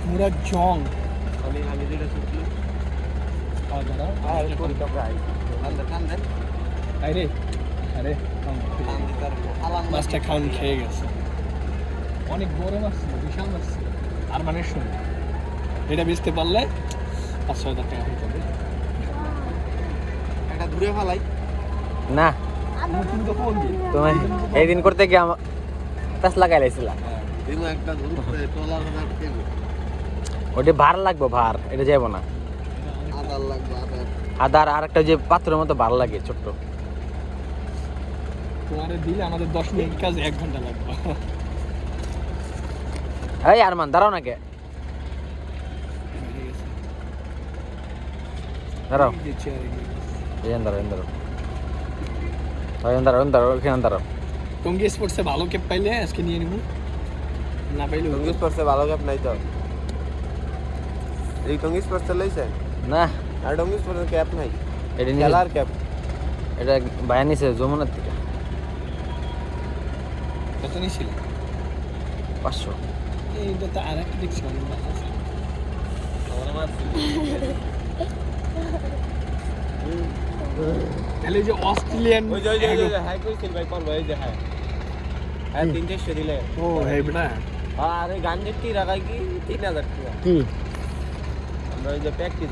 মুরাদ জং মাছটা খাওয়ান খেয়ে গেছে। অনেক বড় মাছ ছিল, বিশাল মাছ ছিল। আর মানে শুনুন, এটা বেচতে পারলে 5,000 টাকা হয়ে যাবে। এটা ঘুরে ফেলাই না, তুমি এই দিন করতে গিয়ে আমার টাচ লাগাই লাইছিলা। ওটা ভার লাগবে, ভার এটা যাইব না। আদার আর একটা যে পাত্রের মতো ভার লাগে ছোট্ট। তোমারে দিলে আমাদের 10 মিনিট কাজ 1 ঘন্টা লাগবে। এই আরমান দাঁড়াও না কে, দাঁড়াও দাঁড়াও। টঙ্গী স্পোর্টসে ভালো ক্যাপ পাইলে আজকে নিয়ে নিব, না পাইলে টঙ্গী স্পোর্টসে ভালো ক্যাপ নাই তো। এই টঙ্গী স্পোর্টসে লইছে না, আর টঙ্গী স্পোর্টসের ক্যাপ নাই, এটা খেলার ক্যাপ। এটা বাইরে নিছে যমুনার থেকে। কত নিছিল? 500। এইটা তো আর একটা দেখছি অনেক ভালো আছে। তাহলে যে অস্ট্রেলিয়ান ওই যে হাই কইছিল ভাই কোন ভাই যে হাই 300 দিলে। ও হে বেটা, আরে গান যেটি রাখাই কি 3000 টাকা কি আমরা ওই যে প্র্যাকটিস